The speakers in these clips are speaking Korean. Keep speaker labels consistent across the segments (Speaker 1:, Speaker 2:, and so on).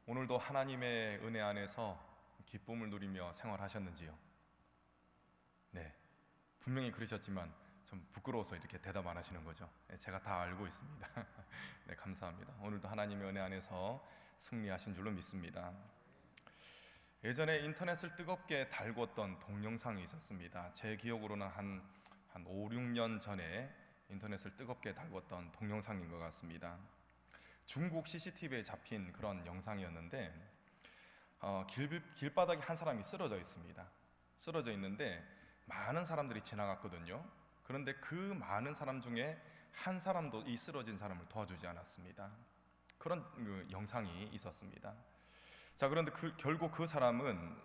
Speaker 1: 오늘도 하나님의 은혜 안에서 기쁨을 누리며 생활하셨는지요? 네, 분명히 그러셨지만 좀 부끄러워서 이렇게 대답 안 하시는 거죠. 제가 다 알고 있습니다. 네, 감사합니다. 오늘도 하나님의 은혜 안에서 승리하신 줄로 믿습니다. 예전에 인터넷을 뜨겁게 달궜던 동영상이 있었습니다. 제 기억으로는 한 5, 6년 전에 인터넷을 뜨겁게 달궜던 동영상인 것 같습니다. 중국 CCTV에 잡힌 그런 영상이었는데 길바닥에 한 사람이 쓰러져 있습니다. 쓰러져 있는데 많은 사람들이 지나갔거든요. 그런데 그 많은 사람 중에 한 사람도 이 쓰러진 사람을 도와주지 않았습니다. 그런 영상이 있었습니다. 자, 그런데 결국 그 사람은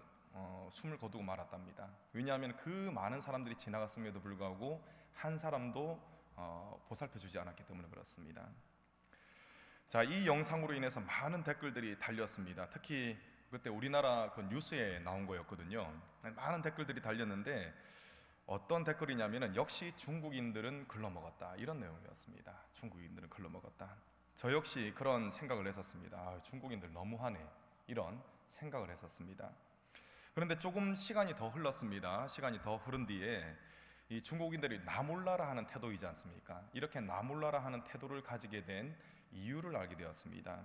Speaker 1: 숨을 거두고 말았답니다. 왜냐하면 그 많은 사람들이 지나갔음에도 불구하고 한 사람도 보살펴주지 않았기 때문에 그렇습니다. 자, 이 영상으로 인해서 많은 댓글들이 달렸습니다. 특히 그때 우리나라 그 뉴스에 나온 거였거든요. 많은 댓글들이 달렸는데 어떤 댓글이냐면은 역시 중국인들은 글러먹었다, 이런 내용이었습니다. 중국인들은 글러먹었다. 저 역시 그런 생각을 했었습니다. 중국인들 너무하네, 이런 생각을 했었습니다. 그런데 조금 시간이 더 흘렀습니다. 시간이 더 흐른 뒤에 이 중국인들이 나 몰라라 하는 태도이지 않습니까? 이렇게 나 몰라라 하는 태도를 가지게 된 이유를 알게 되었습니다.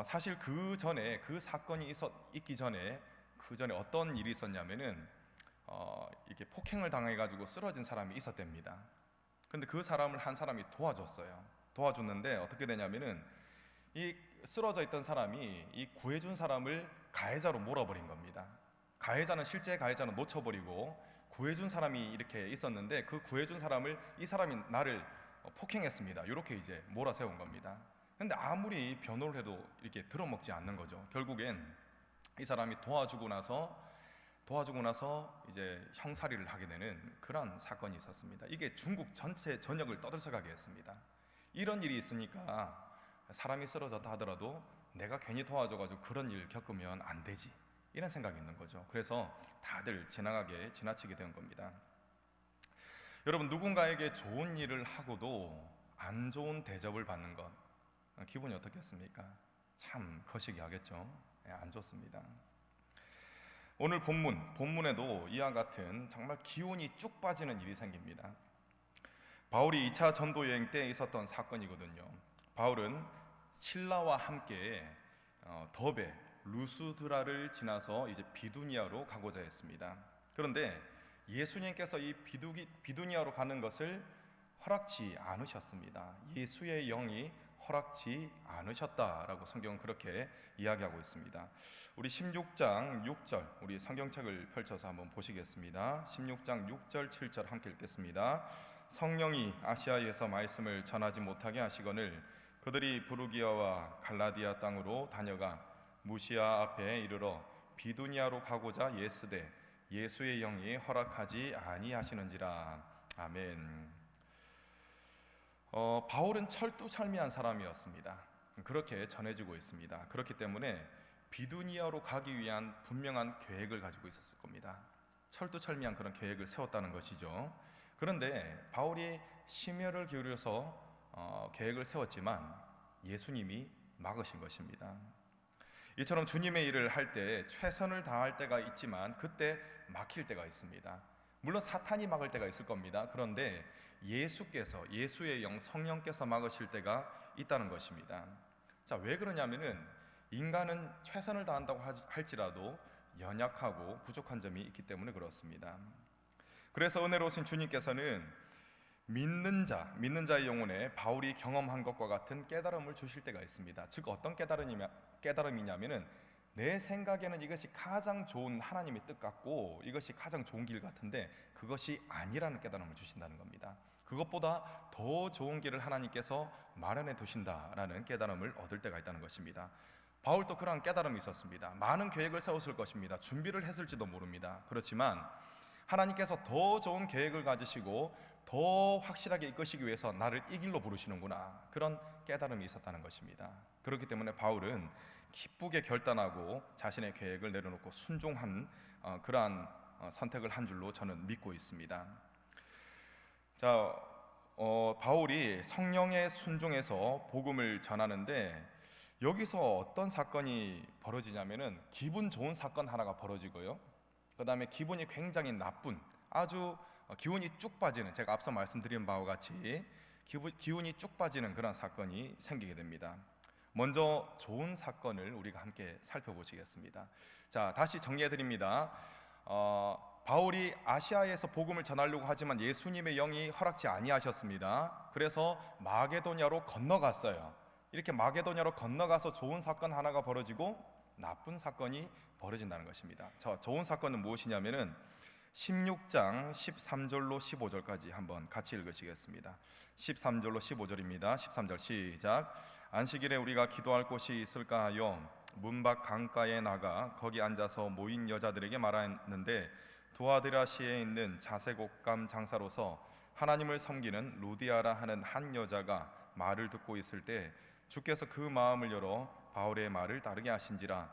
Speaker 1: 사실 그 전에, 그 사건이 있기 전에 그 전에 어떤 일이 있었냐면은 이렇게 폭행을 당해가지고 쓰러진 사람이 있었답니다. 근데 그 사람을 한 사람이 도와줬어요. 도와줬는데 어떻게 되냐면은 이 쓰러져 있던 사람이 이 구해준 사람을 가해자로 몰아버린 겁니다. 실제 가해자는 놓쳐버리고 구해준 사람이 이렇게 있었는데 그 구해준 사람을, 이 사람이 나를 폭행했습니다, 이렇게 이제 몰아세운 겁니다. 근데 아무리 변호를 해도 이렇게 들어먹지 않는 거죠. 결국엔 이 사람이 도와주고 나서 이제 형사리를 하게 되는 그런 사건이 있었습니다. 이게 중국 전체 전역을 떠들썩하게 했습니다. 이런 일이 있으니까 사람이 쓰러졌다 하더라도 내가 괜히 도와줘가지고 그런 일 겪으면 안 되지, 이런 생각이 있는 거죠. 그래서 다들 지나치게 된 겁니다. 여러분, 누군가에게 좋은 일을 하고도 안 좋은 대접을 받는 것, 기분이 어떻겠습니까? 참 거시기하겠죠. 안 좋습니다. 오늘 본문에도 이와 같은 정말 기운이 쭉 빠지는 일이 생깁니다. 바울이 2차 전도 여행 때 있었던 사건이거든요. 바울은 실라와 함께 더베, 루스드라를 지나서 이제 비두니아로 가고자 했습니다. 그런데 예수님께서 이 비두니아로 가는 것을 허락지 않으셨습니다. 예수의 영이 허락지 않으셨다라고 성경은 그렇게 이야기하고 있습니다. 우리 16장 6절, 우리 성경책을 펼쳐서 한번 보시겠습니다. 16장 6절 7절 함께 읽겠습니다. 성령이 아시아에서 말씀을 전하지 못하게 하시거늘 그들이 부르기아와 갈라디아 땅으로 다녀가 무시아 앞에 이르러 비두니아로 가고자 예스되 예수의 영이 허락하지 아니하시는지라. 아멘. 바울은 철두철미한 사람이었습니다. 그렇게 전해지고 있습니다. 그렇기 때문에 비두니아로 가기 위한 분명한 계획을 가지고 있었을 겁니다. 철두철미한 그런 계획을 세웠다는 것이죠. 그런데 바울이 심혈을 기울여서 계획을 세웠지만 예수님이 막으신 것입니다. 이처럼 주님의 일을 할 때 최선을 다할 때가 있지만 그때 막힐 때가 있습니다. 물론 사탄이 막을 때가 있을 겁니다. 그런데 예수의 영, 성령께서 막으실 때가 있다는 것입니다. 자, 왜 그러냐면은 인간은 최선을 다한다고 할지라도 연약하고 부족한 점이 있기 때문에 그렇습니다. 그래서 은혜로우신 주님께서는 믿는 자의 영혼에 바울이 경험한 것과 같은 깨달음을 주실 때가 있습니다. 즉 어떤 깨달음이냐면은 내 생각에는 이것이 가장 좋은 하나님의 뜻 같고 이것이 가장 좋은 길 같은데 그것이 아니라는 깨달음을 주신다는 겁니다. 그것보다 더 좋은 길을 하나님께서 마련해 두신다라는 깨달음을 얻을 때가 있다는 것입니다. 바울도 그러한 깨달음이 있었습니다. 많은 계획을 세웠을 것입니다. 준비를 했을지도 모릅니다. 그렇지만 하나님께서 더 좋은 계획을 가지시고 더 확실하게 이끄시기 위해서 나를 이 길로 부르시는구나, 그런 깨달음이 있었다는 것입니다. 그렇기 때문에 바울은 기쁘게 결단하고 자신의 계획을 내려놓고 순종한 그러한 선택을 한 줄로 저는 믿고 있습니다. 바울이 성령에 순종해서 복음을 전하는데 여기서 어떤 사건이 벌어지냐면은 기분 좋은 사건 하나가 벌어지고요, 그 다음에 기분이 굉장히 나쁜, 아주 기운이 쭉 빠지는, 제가 앞서 말씀드린 바와 같이 기운이 쭉 빠지는 그런 사건이 생기게 됩니다. 먼저 좋은 사건을 우리가 함께 살펴보시겠습니다. 자, 다시 정리해 드립니다. 바울이 아시아에서 복음을 전하려고 하지만 예수님의 영이 허락지 아니하셨습니다. 그래서 마게도냐로 건너갔어요. 이렇게 마게도냐로 건너가서 좋은 사건 하나가 벌어지고 나쁜 사건이 벌어진다는 것입니다. 자, 좋은 사건은 무엇이냐면은 16장 13절로 15절까지 한번 같이 읽으시겠습니다. 13절로 15절입니다. 13절 시작. 안식일에 우리가 기도할 곳이 있을까 하여 문 밖 강가에 나가 거기 앉아서 모인 여자들에게 말하였는데, 두아드라시에 있는 자색옷감 장사로서 하나님을 섬기는 루디아라 하는 한 여자가 말을 듣고 있을 때 주께서 그 마음을 열어 바울의 말을 따르게 하신지라.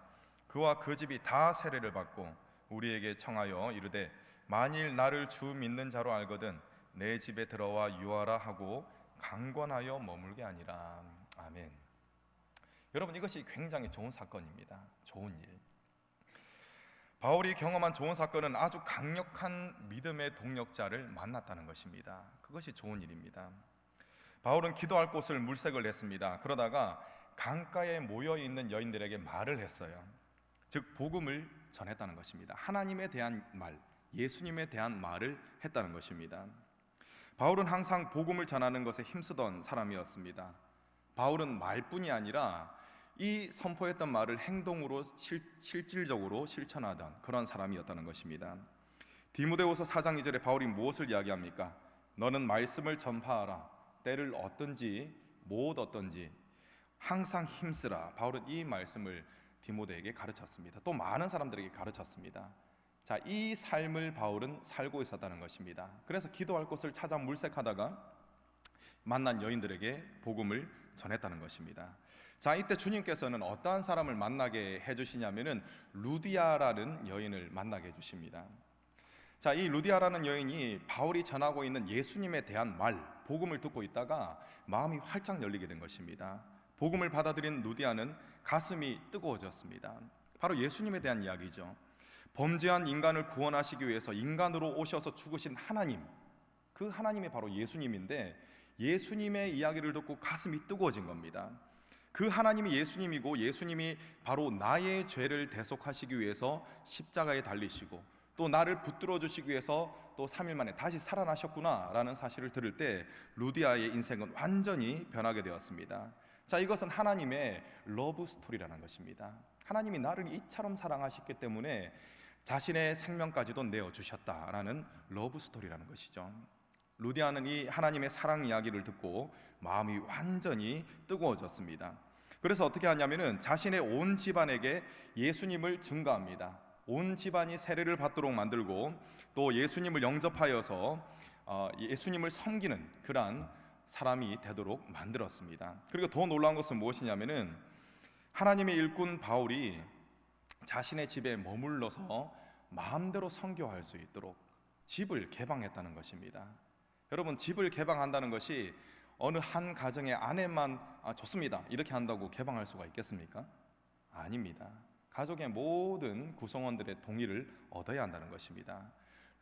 Speaker 1: 그와 그 집이 다 세례를 받고 우리에게 청하여 이르되, 만일 나를 주 믿는 자로 알거든 내 집에 들어와 유하라 하고 강권하여 머물게 하니라. 아멘. 여러분, 이것이 굉장히 좋은 사건입니다. 좋은 일. 바울이 경험한 좋은 사건은 아주 강력한 믿음의 동력자를 만났다는 것입니다. 그것이 좋은 일입니다. 바울은 기도할 곳을 물색을 했습니다. 그러다가 강가에 모여 있는 여인들에게 말을 했어요. 즉 복음을 전했다는 것입니다. 하나님에 대한 말, 예수님에 대한 말을 했다는 것입니다. 바울은 항상 복음을 전하는 것에 힘쓰던 사람이었습니다. 바울은 말뿐이 아니라 이 선포했던 말을 행동으로 실질적으로 실천하던 그런 사람이었다는 것입니다. 디모데후서 4장 2절에 바울이 무엇을 이야기합니까? 너는 말씀을 전파하라. 때를 얻든지 못 얻든지 항상 힘쓰라. 바울은 이 말씀을 디모데에게 가르쳤습니다. 또 많은 사람들에게 가르쳤습니다. 자, 이 삶을 바울은 살고 있었다는 것입니다. 그래서 기도할 곳을 찾아 물색하다가 만난 여인들에게 복음을 전했다는 것입니다. 자, 이때 주님께서는 어떠한 사람을 만나게 해주시냐면은 루디아라는 여인을 만나게 해주십니다. 자, 이 루디아라는 여인이 바울이 전하고 있는 예수님에 대한 말, 복음을 듣고 있다가 마음이 활짝 열리게 된 것입니다. 복음을 받아들인 루디아는 가슴이 뜨거워졌습니다. 바로 예수님에 대한 이야기죠. 범죄한 인간을 구원하시기 위해서 인간으로 오셔서 죽으신 하나님, 그 하나님이 바로 예수님인데 예수님의 이야기를 듣고 가슴이 뜨거워진 겁니다. 그 하나님이 예수님이고 예수님이 바로 나의 죄를 대속하시기 위해서 십자가에 달리시고 또 나를 붙들어 주시기 위해서 또 3일 만에 다시 살아나셨구나 라는 사실을 들을 때 루디아의 인생은 완전히 변하게 되었습니다. 자, 이것은 하나님의 러브 스토리라는 것입니다. 하나님이 나를 이처럼 사랑하셨기 때문에 자신의 생명까지도 내어주셨다라는 러브 스토리라는 것이죠. 루디아는 이 하나님의 사랑 이야기를 듣고 마음이 완전히 뜨거워졌습니다. 그래서 어떻게 하냐면은 자신의 온 집안에게 예수님을 증거합니다. 온 집안이 세례를 받도록 만들고 또 예수님을 영접하여서 예수님을 섬기는 그러한 사람이 되도록 만들었습니다. 그리고 더 놀라운 것은 무엇이냐면은 하나님의 일꾼 바울이 자신의 집에 머물러서 마음대로 선교할 수 있도록 집을 개방했다는 것입니다. 여러분, 집을 개방한다는 것이 어느 한 가정의 아내만 좋습니다 이렇게 한다고 개방할 수가 있겠습니까? 아닙니다. 가족의 모든 구성원들의 동의를 얻어야 한다는 것입니다.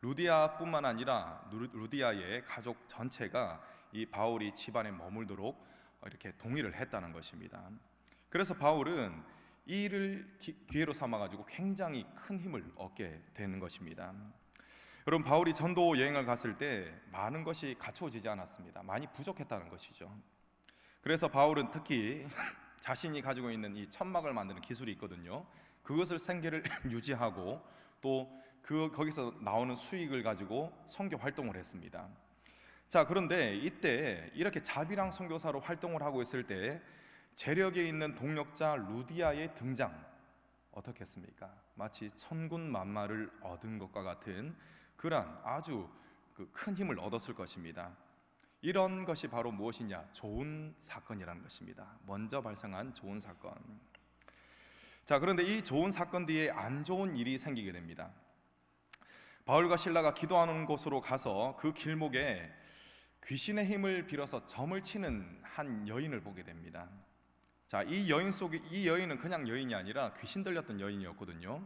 Speaker 1: 루디아뿐만 아니라 루디아의 가족 전체가 이 바울이 집안에 머물도록 이렇게 동의를 했다는 것입니다. 그래서 바울은 이 일을 기회로 삼아가지고 굉장히 큰 힘을 얻게 되는 것입니다. 여러분, 바울이 전도 여행을 갔을 때 많은 것이 갖추어지지 않았습니다. 많이 부족했다는 것이죠. 그래서 바울은 특히 자신이 가지고 있는 이 천막을 만드는 기술이 있거든요. 그것을 생계를 유지하고 또 거기서 나오는 수익을 가지고 선교 활동을 했습니다. 자, 그런데 이때 이렇게 자비랑 선교사로 활동을 하고 있을 때 재력에 있는 동력자 루디아의 등장, 어떻게 했습니까? 마치 천군만마를 얻은 것과 같은 그러한 아주 큰 힘을 얻었을 것입니다. 이런 것이 바로 무엇이냐? 좋은 사건이라는 것입니다. 먼저 발생한 좋은 사건. 자, 그런데 이 좋은 사건 뒤에 안 좋은 일이 생기게 됩니다. 바울과 실라가 기도하는 곳으로 가서 그 길목에 귀신의 힘을 빌어서 점을 치는 한 여인을 보게 됩니다. 자, 이 여인 속에 이 여인은 그냥 여인이 아니라 귀신 들렸던 여인이었거든요.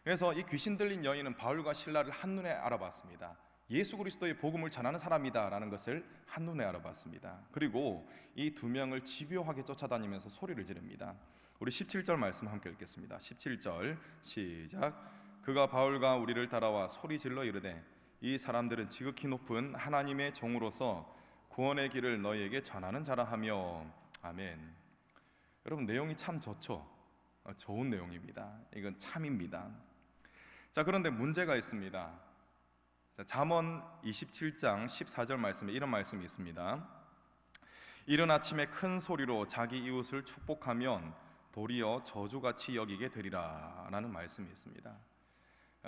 Speaker 1: 그래서 이 귀신 들린 여인은 바울과 실라를 한눈에 알아봤습니다. 예수 그리스도의 복음을 전하는 사람이다라는 것을 한눈에 알아봤습니다. 그리고 이 두 명을 집요하게 쫓아다니면서 소리를 지릅니다. 우리 17절 말씀 함께 읽겠습니다. 17절 시작. 그가 바울과 우리를 따라와 소리 질러 이르되 이 사람들은 지극히 높은 하나님의 종으로서 구원의 길을 너희에게 전하는 자라 하며. 아멘. 여러분, 내용이 참 좋죠. 좋은 내용입니다. 이건 참입니다. 자, 그런데 문제가 있습니다. 자, 잠언 27장 14절 말씀에 이런 말씀이 있습니다. 이른 아침에 큰 소리로 자기 이웃을 축복하면 도리어 저주같이 여기게 되리라 라는 말씀이 있습니다.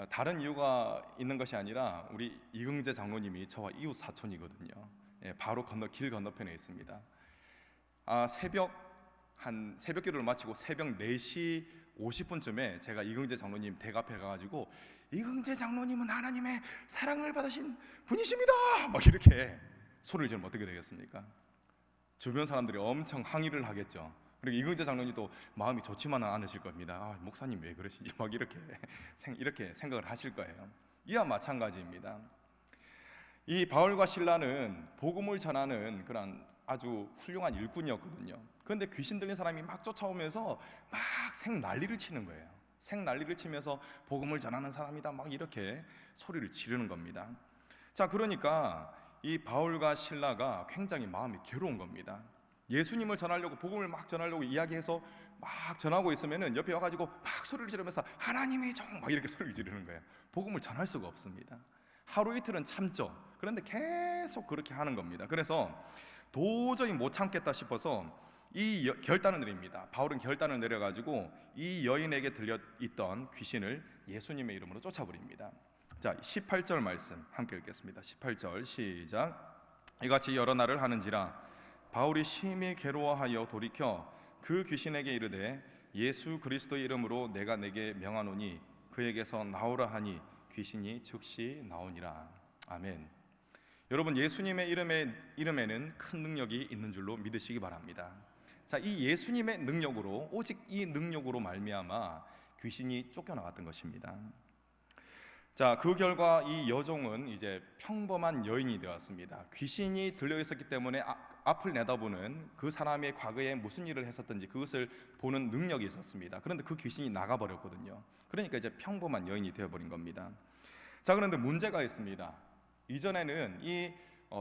Speaker 1: 다른 이유가 있는 것이 아니라 우리 이흥재 장로님이 저와 이웃 사촌이거든요. 바로 길 건너편에 있습니다. 새벽 기도를 마치고 새벽 4시 50분쯤에 제가 이흥재 장로님 댁 앞에 가가지고 이흥재 장로님은 하나님의 사랑을 받으신 분이십니다 막 이렇게 소리를 지르면 어떻게 되겠습니까? 주변 사람들이 엄청 항의를 하겠죠. 그리고 이흥재 장로님도 마음이 좋지만은 않으실 겁니다. 목사님 왜 그러시지? 막 이렇게 생각을 하실 거예요. 이와 마찬가지입니다. 이 바울과 실라는 복음을 전하는 그런 아주 훌륭한 일꾼이었거든요. 그런데 귀신 들린 사람이 막 쫓아오면서 막 생난리를 치는 거예요. 생난리를 치면서 복음을 전하는 사람이다 막 이렇게 소리를 지르는 겁니다. 자, 그러니까 이 바울과 실라가 굉장히 마음이 괴로운 겁니다. 예수님을 전하려고, 복음을 막 전하려고 이야기해서 막 전하고 있으면은 옆에 와가지고 막 소리를 지르면서 하나님의 종 막 이렇게 소리를 지르는 거예요. 복음을 전할 수가 없습니다. 하루 이틀은 참죠. 그런데 계속 그렇게 하는 겁니다. 그래서 도저히 못 참겠다 싶어서 이 결단을 내립니다. 바울은 결단을 내려가지고 이 여인에게 들려있던 귀신을 예수님의 이름으로 쫓아버립니다. 자, 18절 말씀 함께 읽겠습니다. 18절 시작. 이같이 여러 날을 하는지라 바울이 심히 괴로워하여 돌이켜 그 귀신에게 이르되 예수 그리스도의 이름으로 내가 내게 명하노니 그에게서 나오라 하니 귀신이 즉시 나오니라. 아멘. 여러분, 예수님의 이름에는 큰 능력이 있는 줄로 믿으시기 바랍니다. 자, 이 예수님의 능력으로, 오직 이 능력으로 말미암아 귀신이 쫓겨나갔던 것입니다. 자, 그 결과 이 여종은 이제 평범한 여인이 되었습니다. 귀신이 들려 있었기 때문에 앞을 내다보는 그 사람의 과거에 무슨 일을 했었든지 그것을 보는 능력이 있었습니다. 그런데 그 귀신이 나가버렸거든요. 그러니까 이제 평범한 여인이 되어버린 겁니다. 자, 그런데 문제가 있습니다. 이전에는 이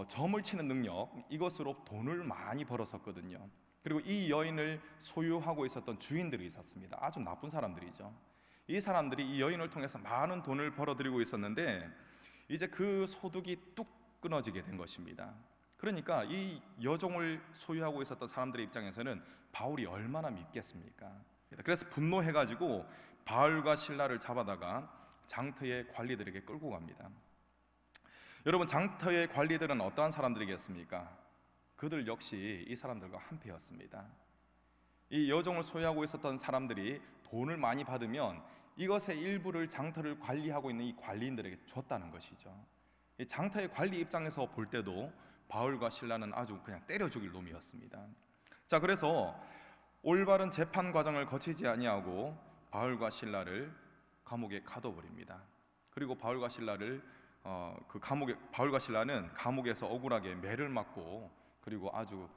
Speaker 1: 점을 치는 능력, 이것으로 돈을 많이 벌었었거든요. 그리고 이 여인을 소유하고 있었던 주인들이 있었습니다. 아주 나쁜 사람들이죠. 이 사람들이 이 여인을 통해서 많은 돈을 벌어들이고 있었는데 이제 그 소득이 뚝 끊어지게 된 것입니다. 그러니까 이 여종을 소유하고 있었던 사람들의 입장에서는 바울이 얼마나 믿겠습니까? 그래서 분노해가지고 바울과 실라를 잡아다가 장터의 관리들에게 끌고 갑니다. 여러분, 장터의 관리들은 어떠한 사람들이겠습니까? 그들 역시 이 사람들과 한패였습니다. 이 여종을 소유하고 있었던 사람들이 돈을 많이 받으면 이것의 일부를 장터를 관리하고 있는 이 관리인들에게 줬다는 것이죠. 이 장터의 관리 입장에서 볼 때도 바울과 실라는 아주 그냥 때려 죽일 놈이었습니다. 자, 그래서 올바른 재판 과정을 거치지 아니하고 바울과 실라를 감옥에 가둬버립니다. 그리고 바울과 실라는 감옥에서 억울하게 매를 맞고 그리고 아주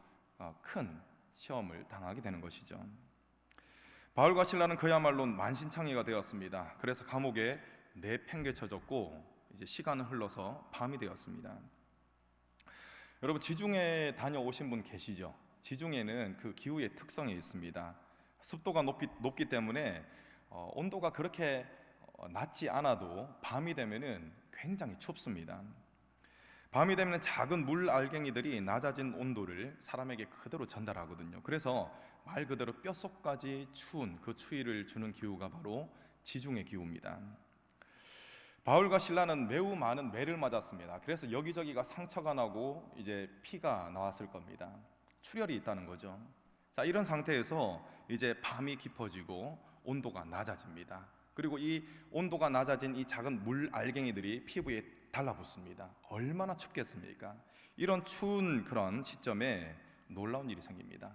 Speaker 1: 큰 시험을 당하게 되는 것이죠. 바울과 실라는 그야말로 만신창이가 되었습니다. 그래서 감옥에 내팽개쳐졌고 이제 시간은 흘러서 밤이 되었습니다. 여러분, 지중해 다녀오신 분 계시죠? 지중해는 그 기후의 특성이 있습니다. 습도가 높기 때문에 온도가 그렇게 낮지 않아도 밤이 되면은 굉장히 춥습니다. 밤이 되면 작은 물 알갱이들이 낮아진 온도를 사람에게 그대로 전달하거든요. 그래서 말 그대로 뼛속까지 추운 그 추위를 주는 기후가 바로 지중해 기후입니다. 바울과 실라는 매우 많은 매를 맞았습니다. 그래서 여기저기가 상처가 나고 이제 피가 나왔을 겁니다. 출혈이 있다는 거죠. 자, 이런 상태에서 이제 밤이 깊어지고 온도가 낮아집니다. 그리고 이 온도가 낮아진 이 작은 물 알갱이들이 피부에 달라붙습니다. 얼마나 춥겠습니까? 이런 추운 그런 시점에 놀라운 일이 생깁니다.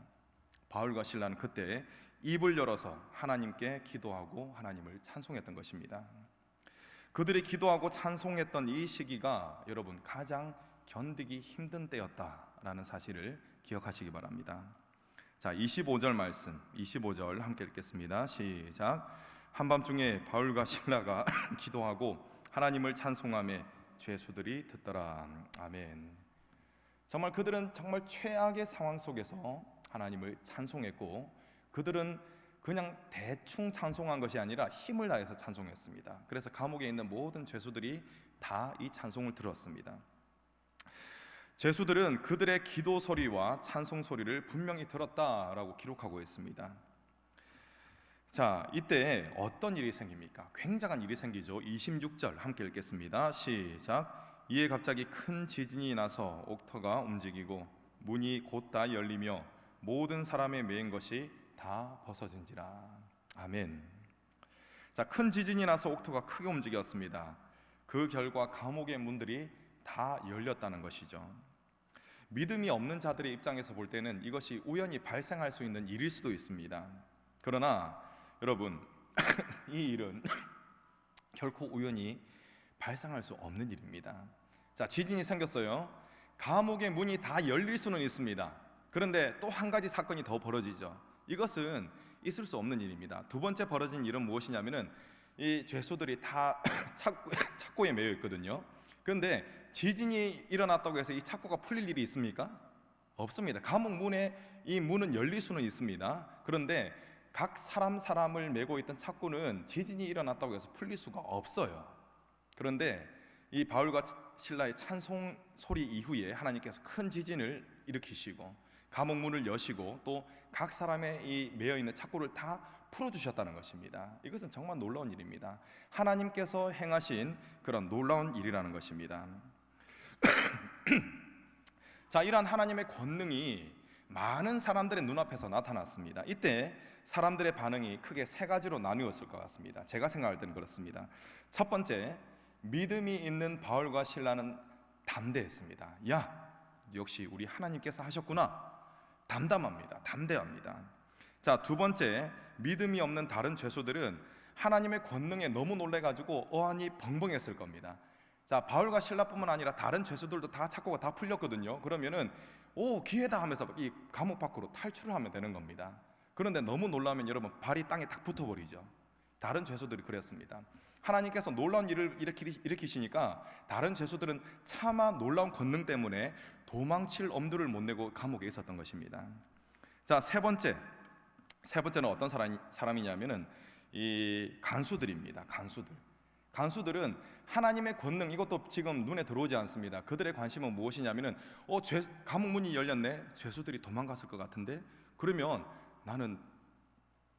Speaker 1: 바울과 실라는 그때 입을 열어서 하나님께 기도하고 하나님을 찬송했던 것입니다. 그들이 기도하고 찬송했던 이 시기가 여러분 가장 견디기 힘든 때였다라는 사실을 기억하시기 바랍니다. 자, 25절 말씀, 25절 함께 읽겠습니다. 시작. 한밤중에 바울과 실라가 기도하고 하나님을 찬송하며 죄수들이 듣더라. 아멘. 정말 그들은 정말 최악의 상황 속에서 하나님을 찬송했고, 그들은 그냥 대충 찬송한 것이 아니라 힘을 다해서 찬송했습니다. 그래서 감옥에 있는 모든 죄수들이 다 이 찬송을 들었습니다. 죄수들은 그들의 기도 소리와 찬송 소리를 분명히 들었다라고 기록하고 있습니다. 자, 이때 어떤 일이 생깁니까? 굉장한 일이 생기죠. 26절 함께 읽겠습니다. 시작. 이에 갑자기 큰 지진이 나서 옥터가 움직이고 문이 곧 다 열리며 모든 사람의 매인 것이 다 벗어진지라. 아멘. 자, 큰 지진이 나서 옥토가 크게 움직였습니다. 그 결과 감옥의 문들이 다 열렸다는 것이죠. 믿음이 없는 자들의 입장에서 볼 때는 이것이 우연히 발생할 수 있는 일일 수도 있습니다. 그러나 여러분, 이 일은 결코 우연히 발생할 수 없는 일입니다. 자, 지진이 생겼어요. 감옥의 문이 다 열릴 수는 있습니다. 그런데 또 한 가지 사건이 더 벌어지죠. 이것은 있을 수 없는 일입니다. 두 번째 벌어진 일은 무엇이냐면은 이 죄수들이 다 착고에 매여 있거든요. 그런데 지진이 일어났다고 해서 이 착고가 풀릴 일이 있습니까? 없습니다. 감옥 문에 이 문은 열릴 수는 있습니다. 그런데 각 사람을 메고 있던 착고는 지진이 일어났다고 해서 풀릴 수가 없어요. 그런데 이 바울과 실라의 찬송 소리 이후에 하나님께서 큰 지진을 일으키시고 감옥 문을 여시고 또 각 사람의 이 매여 있는 착고를 다 풀어주셨다는 것입니다. 이것은 정말 놀라운 일입니다. 하나님께서 행하신 그런 놀라운 일이라는 것입니다. 자, 이러한 하나님의 권능이 많은 사람들의 눈앞에서 나타났습니다. 이때 사람들의 반응이 크게 세 가지로 나뉘었을 것 같습니다. 제가 생각할 때는 그렇습니다. 첫 번째, 믿음이 있는 바울과 실라는 담대했습니다. 야, 역시 우리 하나님께서 하셨구나. 담대합니다. 자, 두 번째, 믿음이 없는 다른 죄수들은 하나님의 권능에 너무 놀래가지고 어안이 벙벙했을 겁니다. 자, 바울과 실라뿐만 아니라 다른 죄수들도 다 착고가 다 풀렸거든요. 그러면은 기회다 하면서 이 감옥 밖으로 탈출을 하면 되는 겁니다. 그런데 너무 놀라면 여러분 발이 땅에 딱 붙어버리죠. 다른 죄수들이 그랬습니다. 하나님께서 놀라운 일을 일으키시니까 다른 죄수들은 차마 놀라운 권능 때문에 도망칠 엄두를 못 내고 감옥에 있었던 것입니다. 자, 세 번째는 어떤 사람이냐면은 이 간수들입니다. 간수들은 하나님의 권능, 이것도 지금 눈에 들어오지 않습니다. 그들의 관심은 무엇이냐면은 감옥 문이 열렸네. 죄수들이 도망갔을 것 같은데, 그러면 나는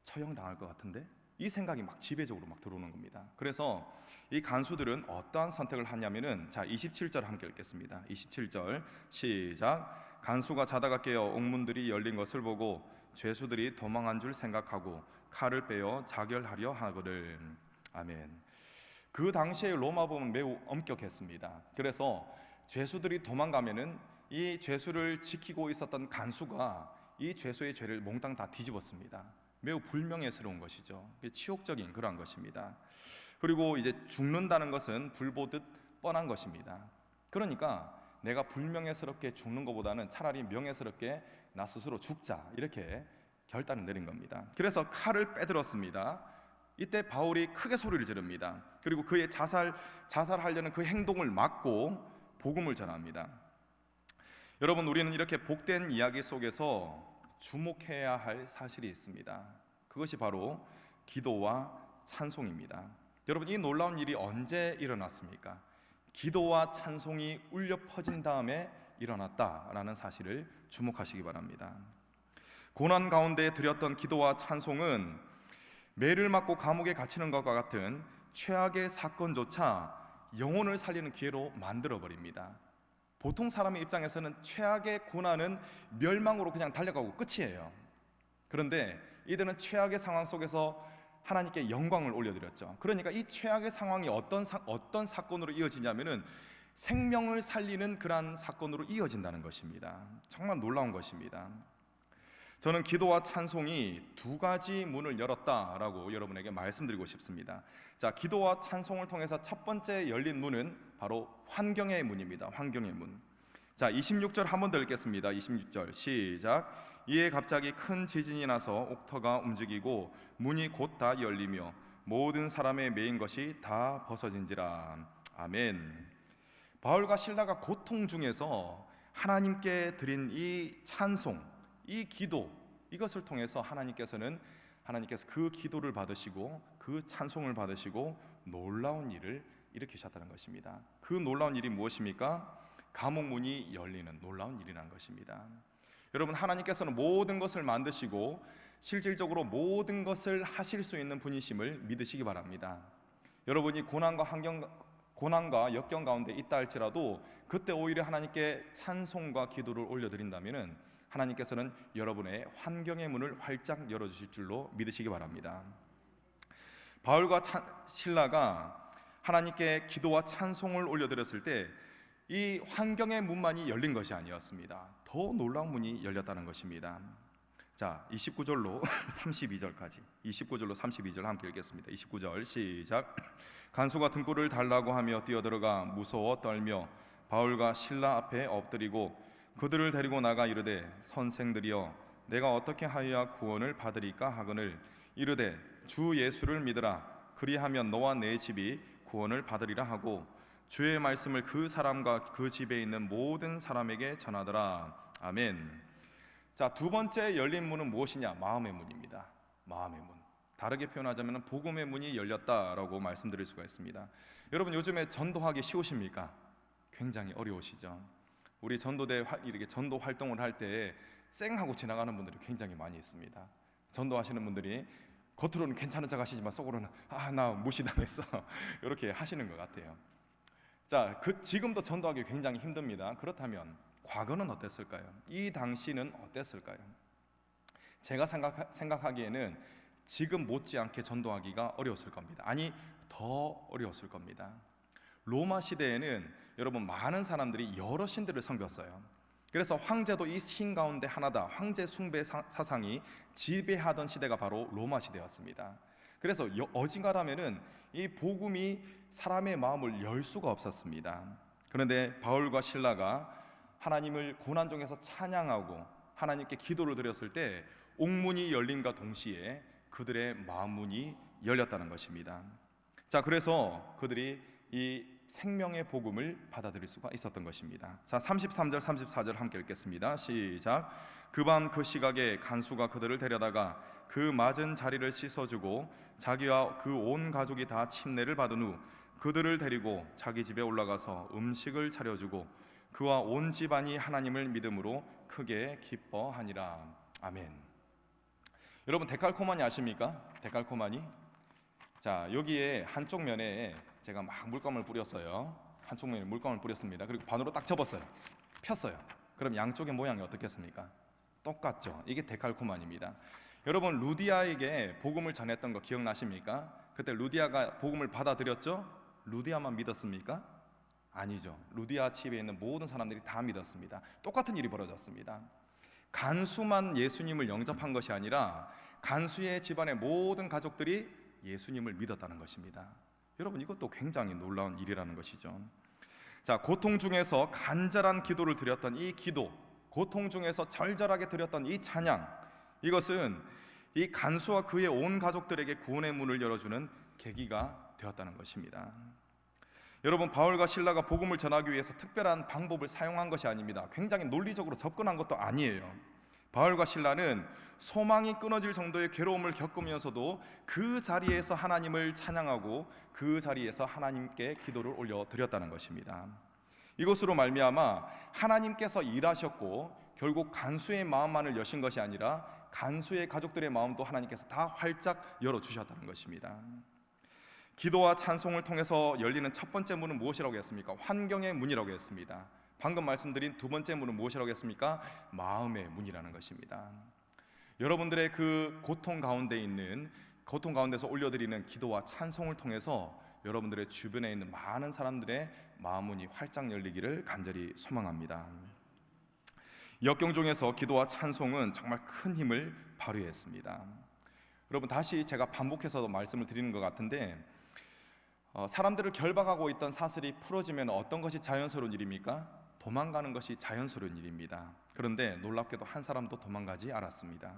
Speaker 1: 처형당할 것 같은데, 이 생각이 막 지배적으로 막 들어오는 겁니다. 그래서 이 간수들은 어떠한 선택을 하냐면은, 자, 27절 함께 읽겠습니다. 27절 시작. 간수가 자다가 깨어 옥문들이 열린 것을 보고 죄수들이 도망한 줄 생각하고 칼을 빼어 자결하려 하거늘. 아멘. 그 당시에 로마법은 매우 엄격했습니다. 그래서 죄수들이 도망가면은 이 죄수를 지키고 있었던 간수가 이 죄수의 죄를 몽땅 다 뒤집었습니다. 매우 불명예스러운 것이죠. 치욕적인 그러한 것입니다. 그리고 이제 죽는다는 것은 불보듯 뻔한 것입니다. 그러니까 내가 불명예스럽게 죽는 것보다는 차라리 명예스럽게 나 스스로 죽자, 이렇게 결단을 내린 겁니다. 그래서 칼을 빼들었습니다. 이때 바울이 크게 소리를 지릅니다. 그리고 그의 자살하려는 그 행동을 막고 복음을 전합니다. 여러분, 우리는 이렇게 복된 이야기 속에서 주목해야 할 사실이 있습니다. 그것이 바로 기도와 찬송입니다. 여러분, 이 놀라운 일이 언제 일어났습니까? 기도와 찬송이 울려 퍼진 다음에 일어났다라는 사실을 주목하시기 바랍니다. 고난 가운데 드렸던 기도와 찬송은 매를 맞고 감옥에 갇히는 것과 같은 최악의 사건조차 영혼을 살리는 기회로 만들어버립니다. 보통 사람의 입장에서는 최악의 고난은 멸망으로 그냥 달려가고 끝이에요. 그런데 이들은 최악의 상황 속에서 하나님께 영광을 올려드렸죠. 그러니까 이 최악의 상황이 어떤 사건으로 이어지냐면은 생명을 살리는 그러한 사건으로 이어진다는 것입니다. 정말 놀라운 것입니다. 저는 기도와 찬송이 두 가지 문을 열었다라고 여러분에게 말씀드리고 싶습니다. 자, 기도와 찬송을 통해서 첫 번째 열린 문은 바로 환경의 문입니다. 환경의 문. 자, 26절 한 번 더 읽겠습니다. 26절 시작. 이에 갑자기 큰 지진이 나서 옥터가 움직이고 문이 곧 다 열리며 모든 사람의 매인 것이 다 벗어진지라. 아멘. 바울과 실라가 고통 중에서 하나님께 드린 이 찬송, 이 기도, 이것을 통해서 하나님께서 그 기도를 받으시고 그 찬송을 받으시고 놀라운 일을 일으키셨다는 것입니다. 그 놀라운 일이 무엇입니까? 감옥 문이 열리는 놀라운 일이라는 것입니다. 여러분, 하나님께서는 모든 것을 만드시고 실질적으로 모든 것을 하실 수 있는 분이심을 믿으시기 바랍니다. 여러분이 고난과 역경 가운데 있다 할지라도 그때 오히려 하나님께 찬송과 기도를 올려드린다면 하나님께서는 여러분의 환경의 문을 활짝 열어주실 줄로 믿으시기 바랍니다. 바울과 실라가 하나님께 기도와 찬송을 올려드렸을 때 이 환경의 문만이 열린 것이 아니었습니다. 더 놀라운 문이 열렸다는 것입니다. 자, 29절로 32절까지 29절로 32절 함께 읽겠습니다. 29절 시작. 간수가 등불을 달라고 하며 뛰어들어가 무서워 떨며 바울과 실라 앞에 엎드리고 그들을 데리고 나가 이르되 선생들이여 내가 어떻게 하여야 구원을 받으리까 하거늘 이르되 주 예수를 믿으라 그리하면 너와 내 집이 구원을 받으리라 하고 주의 말씀을 그 사람과 그 집에 있는 모든 사람에게 전하더라. 아멘. 자, 두 번째 열린 문은 무엇이냐? 마음의 문입니다. 마음의 문. 다르게 표현하자면 복음의 문이 열렸다라고 말씀드릴 수가 있습니다. 여러분, 요즘에 전도하기 쉬우십니까? 굉장히 어려우시죠? 우리 전도대 이렇게 전도 활동을 할 때 쌩하고 지나가는 분들이 굉장히 많이 있습니다. 전도하시는 분들이 겉으로는 괜찮은 척 하시지만 속으로는 나 무시당했어 이렇게 하시는 것 같아요. 자, 지금도 전도하기 굉장히 힘듭니다. 그렇다면 과거는 어땠을까요? 이 당시는 어땠을까요? 제가 생각하기에는 지금 못지않게 전도하기가 어려웠을 겁니다. 아니, 더 어려웠을 겁니다. 로마 시대에는 여러분 많은 사람들이 여러 신들을 섬겼어요. 그래서 황제도 이 신 가운데 하나다. 황제 숭배 사상이 지배하던 시대가 바로 로마 시대였습니다. 그래서 어지간하면은 이 복음이 사람의 마음을 열 수가 없었습니다. 그런데 바울과 실라가 하나님을 고난 중에서 찬양하고 하나님께 기도를 드렸을 때 옥문이 열림과 동시에 그들의 마음 문이 열렸다는 것입니다. 자, 그래서 그들이 이 생명의 복음을 받아들일 수가 있었던 것입니다. 자, 33절 34절 함께 읽겠습니다. 시작. 그 밤 그 시각에 간수가 그들을 데려다가 그 맞은 자리를 씻어주고 자기와 그 온 가족이 다 침례를 받은 후 그들을 데리고 자기 집에 올라가서 음식을 차려주고 그와 온 집안이 하나님을 믿음으로 크게 기뻐하니라. 아멘. 여러분, 데칼코마니 아십니까? 데칼코마니. 자, 여기에 한쪽 면에 제가 막 물감을 뿌렸어요. 한쪽 면에 물감을 뿌렸습니다. 그리고 반으로 딱 접었어요. 폈어요. 그럼 양쪽의 모양이 어떻겠습니까? 똑같죠. 이게 데칼코마니입니다. 여러분, 루디아에게 복음을 전했던 거 기억나십니까? 그때 루디아가 복음을 받아들였죠? 루디아만 믿었습니까? 아니죠. 루디아 집에 있는 모든 사람들이 다 믿었습니다. 똑같은 일이 벌어졌습니다. 간수만 예수님을 영접한 것이 아니라 간수의 집안의 모든 가족들이 예수님을 믿었다는 것입니다. 여러분, 이것도 굉장히 놀라운 일이라는 것이죠. 자, 고통 중에서 간절한 기도를 드렸던 이 기도, 고통 중에서 절절하게 드렸던 이 찬양, 이것은 이 간수와 그의 온 가족들에게 구원의 문을 열어주는 계기가 되었다는 것입니다. 여러분, 바울과 실라가 복음을 전하기 위해서 특별한 방법을 사용한 것이 아닙니다. 굉장히 논리적으로 접근한 것도 아니에요. 바울과 실라는 소망이 끊어질 정도의 괴로움을 겪으면서도 그 자리에서 하나님을 찬양하고 그 자리에서 하나님께 기도를 올려드렸다는 것입니다. 이것으로 말미암아 하나님께서 일하셨고 결국 간수의 마음만을 여신 것이 아니라 간수의 가족들의 마음도 하나님께서 다 활짝 열어주셨다는 것입니다. 기도와 찬송을 통해서 열리는 첫 번째 문은 무엇이라고 했습니까? 환경의 문이라고 했습니다. 방금 말씀드린 두 번째 문은 무엇이라고 했습니까? 마음의 문이라는 것입니다. 여러분들의 그 고통 가운데서 올려드리는 기도와 찬송을 통해서 여러분들의 주변에 있는 많은 사람들의 마음 문이 활짝 열리기를 간절히 소망합니다. 역경중에서 기도와 찬송은 정말 큰 힘을 발휘했습니다. 여러분, 다시 제가 반복해서 말씀을 드리는 것 같은데, 사람들을 결박하고 있던 사슬이 풀어지면 어떤 것이 자연스러운 일입니까? 도망가는 것이 자연스러운 일입니다. 그런데 놀랍게도 한 사람도 도망가지 않았습니다.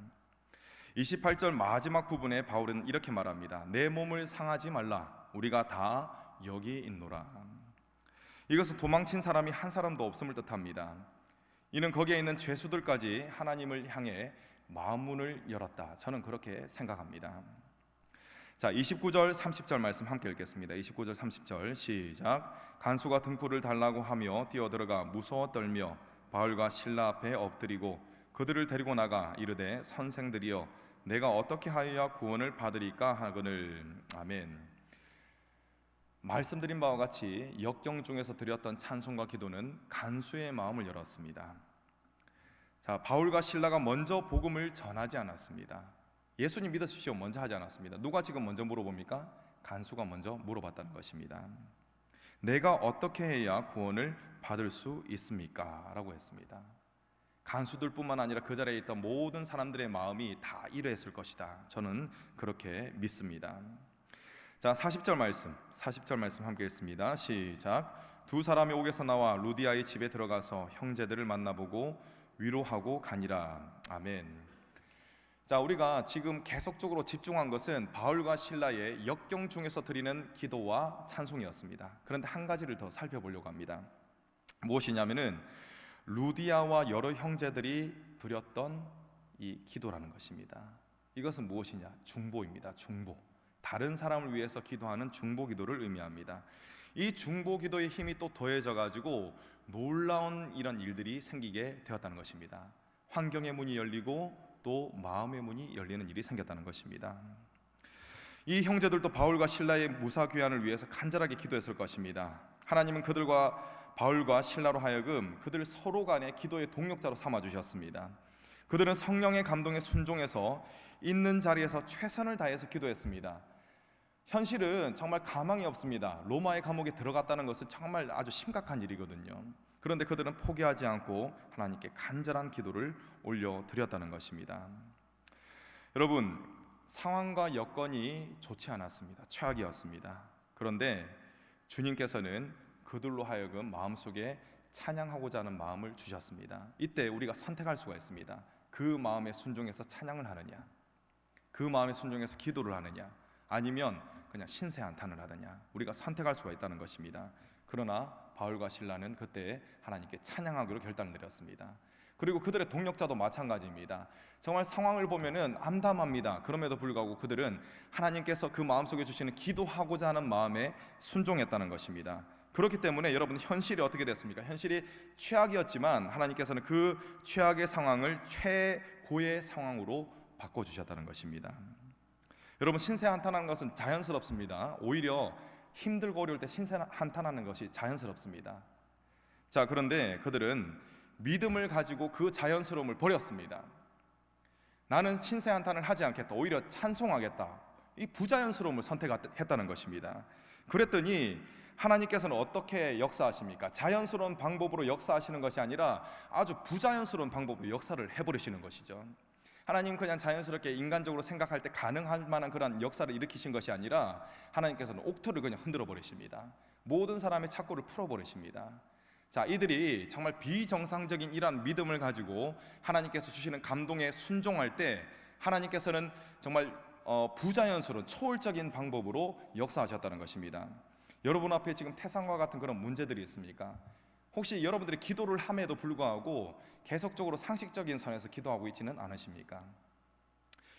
Speaker 1: 28절 마지막 부분에 바울은 이렇게 말합니다. 내 몸을 상하지 말라, 우리가 다 여기 있노라. 이것은 도망친 사람이 한 사람도 없음을 뜻합니다. 이는 거기에 있는 죄수들까지 하나님을 향해 마음문을 열었다. 저는 그렇게 생각합니다. 자, 29절 30절 말씀 함께 읽겠습니다. 29절 30절 시작. 간수가 등불을 달라고 하며 뛰어들어가 무서워 떨며 바울과 실라 앞에 엎드리고 그들을 데리고 나가 이르되 선생들이여 내가 어떻게 하여야 구원을 받으리까 하거늘. 아멘. 말씀드린 바와 같이 역경 중에서 드렸던 찬송과 기도는 간수의 마음을 열었습니다. 자, 바울과 실라가 먼저 복음을 전하지 않았습니다. 예수님 믿으십시오 먼저 하지 않았습니다. 누가 지금 먼저 물어봅니까? 간수가 먼저 물어봤다는 것입니다. 내가 어떻게 해야 구원을 받을 수 있습니까? 라고 했습니다. 간수들뿐만 아니라 그 자리에 있던 모든 사람들의 마음이 다 이러했을 것이다. 저는 그렇게 믿습니다. 자, 40절 말씀 함께 읽습니다. 시작. 두 사람이 옥에서 나와 루디아의 집에 들어가서 형제들을 만나보고 위로하고 가니라. 아멘. 자, 우리가 지금 계속적으로 집중한 것은 바울과 실라의 역경 중에서 드리는 기도와 찬송이었습니다. 그런데 한 가지를 더 살펴보려고 합니다. 무엇이냐면은 루디아와 여러 형제들이 드렸던 이 기도라는 것입니다. 이것은 무엇이냐? 중보입니다. 중보. 다른 사람을 위해서 기도하는 중보 기도를 의미합니다. 이 중보 기도의 힘이 또 더해져 가지고 놀라운 이런 일들이 생기게 되었다는 것입니다. 환경의 문이 열리고 또 마음의 문이 열리는 일이 생겼다는 것입니다. 이 형제들도 바울과 실라의 무사 귀환을 위해서 간절하게 기도했을 것입니다. 하나님은 그들과 바울과 실라로 하여금 그들 서로 간의 기도의 동력자로 삼아 주셨습니다. 그들은 성령의 감동에 순종해서 있는 자리에서 최선을 다해서 기도했습니다. 현실은 정말 가망이 없습니다. 로마의 감옥에 들어갔다는 것은 정말 아주 심각한 일이거든요. 그런데 그들은 포기하지 않고 하나님께 간절한 기도를 올려드렸다는 것입니다. 여러분, 상황과 여건이 좋지 않았습니다. 최악이었습니다. 그런데 주님께서는 그들로 하여금 마음속에 찬양하고자 하는 마음을 주셨습니다. 이때 우리가 선택할 수가 있습니다. 그 마음에 순종해서 찬양을 하느냐, 그 마음에 순종해서 기도를 하느냐, 아니면 그냥 신세 한탄을 하느냐, 우리가 선택할 수가 있다는 것입니다. 그러나 바울과 실라는 그때 하나님께 찬양하기로 결단을 내렸습니다. 그리고 그들의 동력자도 마찬가지입니다. 정말 상황을 보면은 암담합니다. 그럼에도 불구하고 그들은 하나님께서 그 마음속에 주시는 기도하고자 하는 마음에 순종했다는 것입니다. 그렇기 때문에 여러분, 현실이 어떻게 됐습니까? 현실이 최악이었지만 하나님께서는 그 최악의 상황을 최고의 상황으로 바꿔주셨다는 것입니다. 여러분, 신세 한탄하는 것은 자연스럽습니다. 오히려 힘들고 어려울 때 신세 한탄하는 것이 자연스럽습니다. 자, 그런데 그들은 믿음을 가지고 그 자연스러움을 버렸습니다. 나는 신세 한탄을 하지 않겠다, 오히려 찬송하겠다, 이 부자연스러움을 선택했다는 것입니다. 그랬더니 하나님께서는 어떻게 역사하십니까? 자연스러운 방법으로 역사하시는 것이 아니라 아주 부자연스러운 방법으로 역사를 해버리시는 것이죠. 하나님 그냥 자연스럽게 인간적으로 생각할 때 가능할 만한 그런 역사를 일으키신 것이 아니라 하나님께서는 옥토를 그냥 흔들어 버리십니다. 모든 사람의 착고를 풀어 버리십니다. 자, 이들이 정말 비정상적인 이러한 믿음을 가지고 하나님께서 주시는 감동에 순종할 때 하나님께서는 정말 부자연스러운 초월적인 방법으로 역사하셨다는 것입니다. 여러분 앞에 지금 태산과 같은 그런 문제들이 있습니까? 혹시 여러분들이 기도를 함에도 불구하고 계속적으로 상식적인 선에서 기도하고 있지는 않으십니까?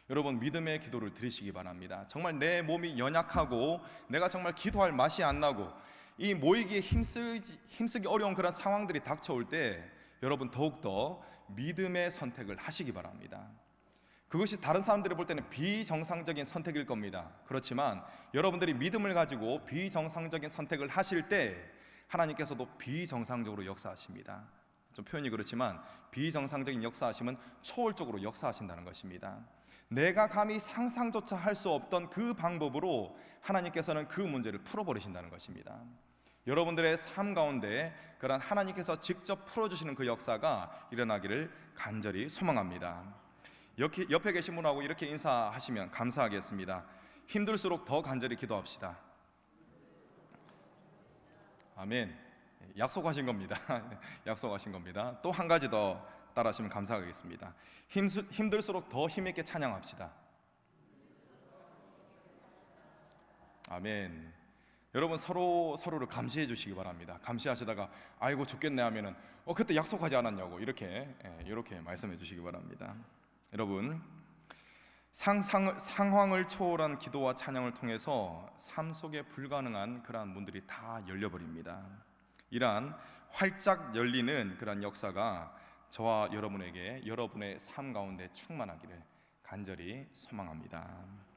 Speaker 1: 여러분, 믿음의 기도를 드리시기 바랍니다. 정말 내 몸이 연약하고 내가 정말 기도할 맛이 안 나고 이 모이기에 힘쓰기 어려운 그런 상황들이 닥쳐올 때 여러분 더욱더 믿음의 선택을 하시기 바랍니다. 그것이 다른 사람들이 볼 때는 비정상적인 선택일 겁니다. 그렇지만 여러분들이 믿음을 가지고 비정상적인 선택을 하실 때 하나님께서도 비정상적으로 역사하십니다. 좀 표현이 그렇지만 비정상적인 역사하심은 초월적으로 역사하신다는 것입니다. 내가 감히 상상조차 할 수 없던 그 방법으로 하나님께서는 그 문제를 풀어버리신다는 것입니다. 여러분들의 삶 가운데 그런 하나님께서 직접 풀어주시는 그 역사가 일어나기를 간절히 소망합니다. 옆에 계신 분하고 이렇게 인사하시면 감사하겠습니다. 힘들수록 더 간절히 기도합시다. 아멘. 약속하신 겁니다. 약속하신 겁니다. 또 한 가지 더 따라하시면 감사하겠습니다. 힘들수록 더 힘있게 찬양합시다. 아멘. 여러분 서로를 감시해 주시기 바랍니다. 감시하시다가 아이고 죽겠네 하면은 그때 약속하지 않았냐고 이렇게 말씀해 주시기 바랍니다. 여러분 상황을 초월한 기도와 찬양을 통해서 삶 속에 불가능한 그러한 문들이 다 열려버립니다. 이러한 활짝 열리는 그러한 역사가 저와 여러분에게 여러분의 삶 가운데 충만하기를 간절히 소망합니다.